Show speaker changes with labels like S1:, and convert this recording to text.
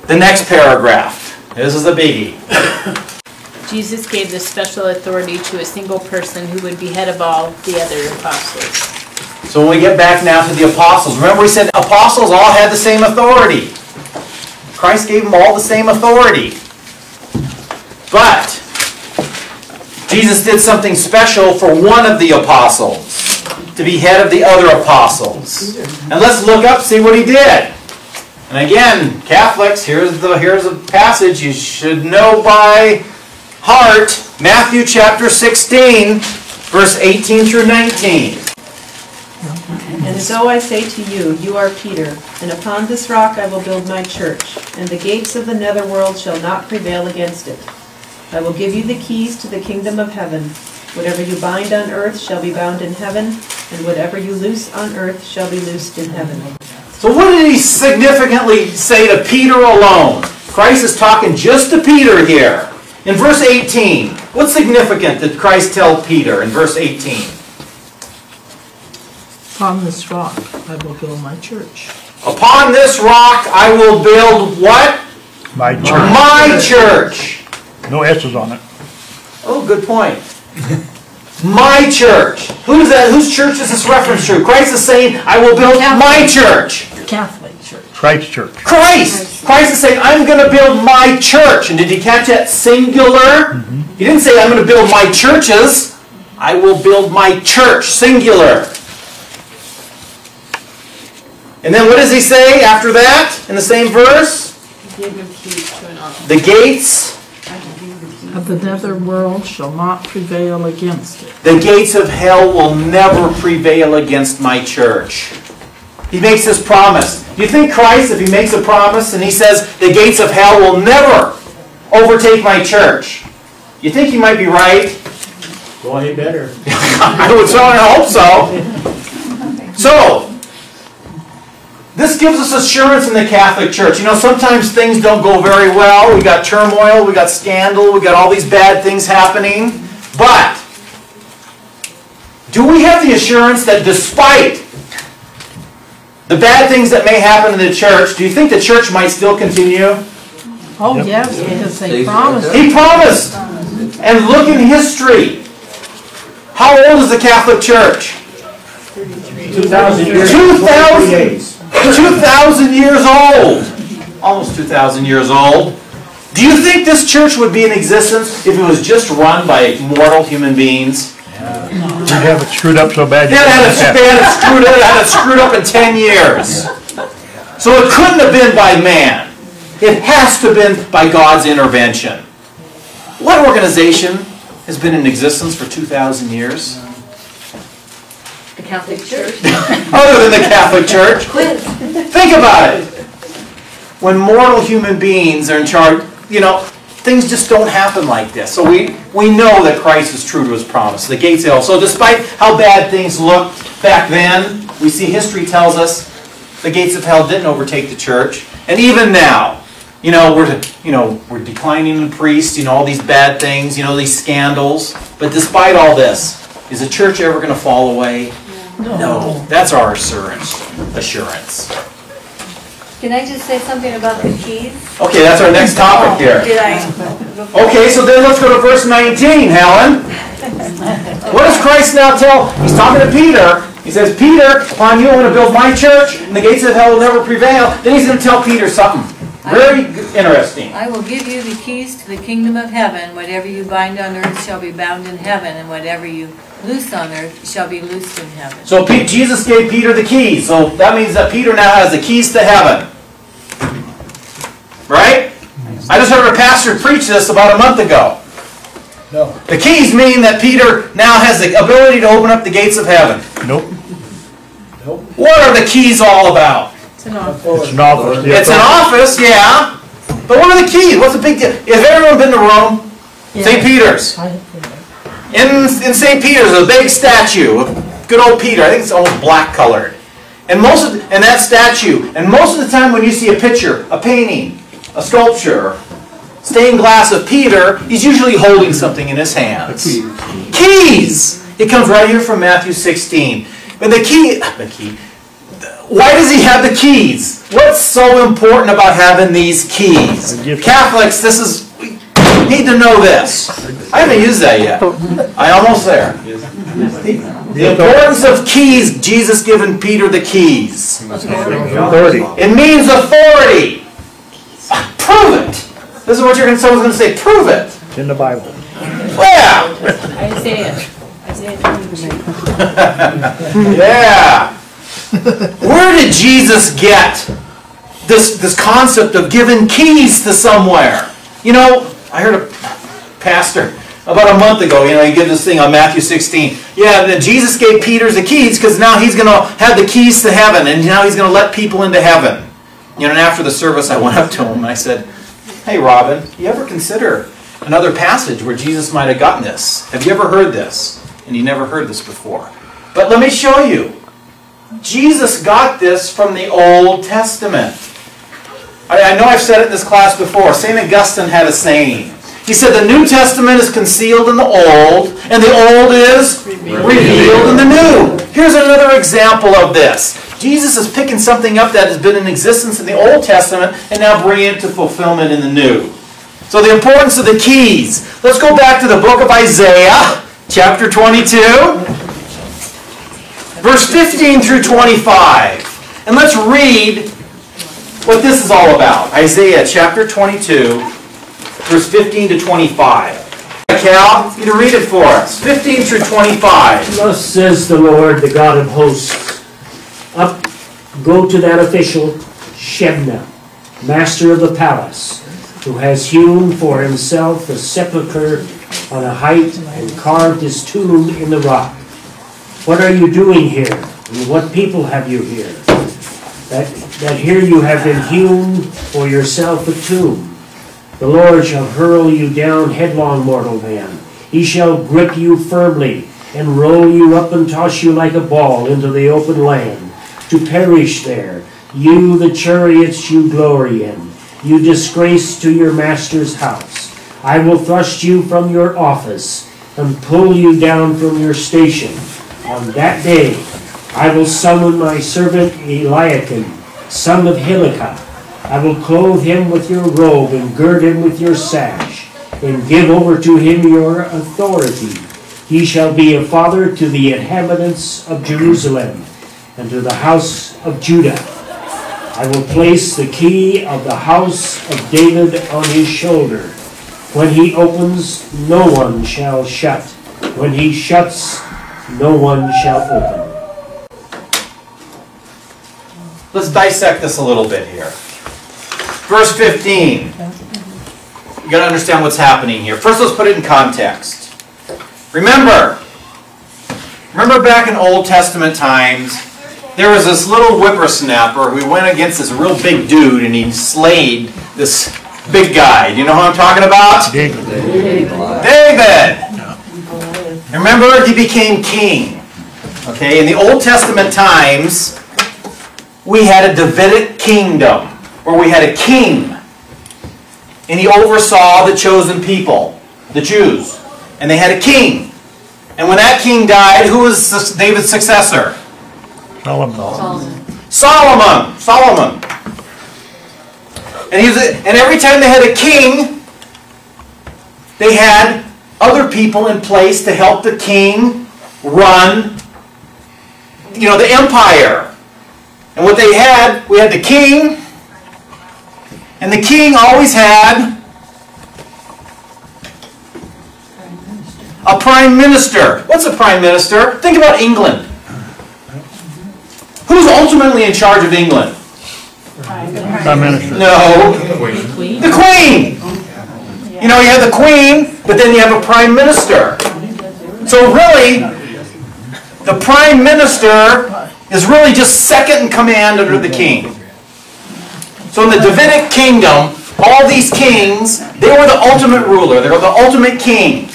S1: The next paragraph. This is a biggie.
S2: Jesus gave this special authority to a single person who would be head of all the other apostles.
S1: So when we get back now to the apostles, remember we said apostles all had the same authority. Christ gave them all the same authority. But Jesus did something special for one of the apostles to be head of the other apostles. And let's look up, see what he did. And again, Catholics, here's a passage you should know by heart. Matthew chapter 16, verse 18 through 19.
S3: And so I say to you, you are Peter, and upon this rock I will build my church, and the gates of the netherworld shall not prevail against it. I will give you the keys to the kingdom of heaven. Whatever you bind on earth shall be bound in heaven, and whatever you loose on earth shall be loosed in heaven.
S1: So what did he significantly say to Peter alone? Christ is talking just to Peter here. In verse 18, what's significant did Christ tell Peter in verse 18?
S4: Upon this rock I will build my church.
S1: Upon this rock I will build what?
S5: My church.
S1: My church.
S5: No S's on it.
S1: Oh, good point. My church. Who's that? Whose church is this reference to? Christ is saying, I will build my church.
S4: Catholic church.
S5: Christ's church.
S1: Christ! Christ is saying, I'm going to build my church. And did you catch that? Singular. He didn't say, I'm going to build my churches. I will build my church. Singular. And then what does he say after that in the same verse? The gates
S4: Of the nether world shall not prevail against it.
S1: The gates of hell will never prevail against my church. He makes this promise. Do you think Christ, if he makes a promise and he says, the gates of hell will never overtake my church, you think he might be right?
S6: Well, he better.
S1: I would certainly hope so. So, this gives us assurance in the Catholic Church. You know, sometimes things don't go very well. We got turmoil, we got scandal, we got all these bad things happening. But, do we have the assurance that despite the bad things that may happen in the church, do you think the church might still continue?
S4: Oh, yes, because they promised.
S1: He promised. And look in history. How old is the Catholic Church?
S6: 2,000 years.
S1: 2,000 years old. Almost 2,000 years old. Do you think this church would be in existence if it was just run by mortal human beings?
S5: You have it screwed up so bad.
S1: It had it screwed up in 10 years. So it couldn't have been by man. It has to have been by God's intervention. What organization has been in existence for 2,000 years?
S2: The Catholic Church.
S1: Other than the Catholic Church. Think about it. When mortal human beings are in charge, you know, things just don't happen like this. So we know that Christ is true to his promise. The gates of hell. So despite how bad things looked back then, we see history tells us the gates of hell didn't overtake the church. And even now, we're declining in priests, all these bad things, these scandals. But despite all this, is the church ever going to fall away? No. That's our assurance.
S7: Can I just say something about the keys?
S1: Okay, that's our next topic here.
S7: Did I?
S1: Okay, so then let's go to verse 19, Helen. What does Christ now tell? He's talking to Peter. He says, Peter, upon you I'm going to build my church, and the gates of hell will never prevail. Then he's going to tell Peter something very interesting.
S7: I will give you the keys to the kingdom of heaven. Whatever you bind on earth shall be bound in heaven, and whatever you loose on earth shall be loosed in heaven.
S1: So Jesus gave Peter the keys. So that means that Peter now has the keys to heaven. Right? I just heard a pastor preach this about a month ago.
S6: No.
S1: The keys mean that Peter now has the ability to open up the gates of heaven.
S5: Nope.
S1: What are the keys all about?
S3: It's an office.
S5: It's an office.
S1: It's an office, yeah. But what are the keys? What's the big deal? Has everyone been to Rome?
S4: Yeah.
S1: St. Peter's. In St. Peter's, a big statue of good old Peter. I think it's almost black colored. And that statue, and most of the time when you see a picture, a painting, a sculpture, stained glass of Peter, he's usually holding something in his hands. Keys! It comes right here from Matthew 16. But why does he have the keys? What's so important about having these keys? Catholics, you need to know this. I haven't used that yet. I'm almost there. The importance of keys, Jesus giving Peter the keys.
S5: Authority.
S1: It means authority. Prove it. This is what someone's going to say. Prove it.
S5: It's in the Bible.
S1: Yeah.
S2: Isaiah 22.
S1: Yeah. Where did Jesus get this concept of giving keys to somewhere? You know, I heard a pastor about a month ago, he gave this thing on Matthew 16. Yeah, that Jesus gave Peter the keys because now he's going to have the keys to heaven, and now he's going to let people into heaven. And after the service, I went up to him and I said, hey, Robin, you ever consider another passage where Jesus might have gotten this? Have you ever heard this? And he never heard this before. But let me show you. Jesus got this from the Old Testament. I know I've said it in this class before. St. Augustine had a saying. He said the New Testament is concealed in the Old, and the Old is revealed in the New. Here's another example of this. Jesus is picking something up that has been in existence in the Old Testament and now bringing it to fulfillment in the New. So the importance of the keys. Let's go back to the book of Isaiah, chapter 22, verse 15 through 25. And let's read what this is all about. Isaiah chapter 22, verse 15 to 25. Cal, you read it for us. 15 through 25.
S6: Thus says the Lord, the God of hosts, up, go to that official, Shebna, master of the palace, who has hewn for himself a sepulchre on a height and carved his tomb in the rock. What are you doing here? And what people have you here? That here you have been hewn for yourself a tomb. The Lord shall hurl you down headlong, mortal man. He shall grip you firmly and roll you up and toss you like a ball into the open land, to perish there, you the chariots you glory in, you disgrace to your master's house. I will thrust you from your office and pull you down from your station. On that day I will summon my servant Eliakim, son of Hilkiah. I will clothe him with your robe and gird him with your sash, and give over to him your authority. He shall be a father to the inhabitants of Jerusalem and to the house of Judah. I will place the key of the house of David on his shoulder. When he opens, no one shall shut. When he shuts, no one shall open.
S1: Let's dissect this a little bit here. Verse 15. You got to understand what's happening here. First, let's put it in context. Remember back in Old Testament times, there was this little whippersnapper who went against this real big dude and he slayed this big guy. Do you know who I'm talking about?
S5: David.
S1: Remember, he became king. Okay, in the Old Testament times, we had a Davidic kingdom, where we had a king, and he oversaw the chosen people, the Jews, and they had a king. And when that king died, who was David's successor? Solomon. And every time they had a king, they had other people in place to help the king run, the empire. And what we had the king, and the king always had a prime minister. What's a prime minister? Think about England. Who's ultimately in charge of England?
S5: Prime Minister.
S1: No. The Queen. You have the Queen, but then you have a prime minister. So really, the prime minister is really just second in command under the king. So in the Davidic kingdom, all these kings, they were the ultimate ruler. They were the ultimate king.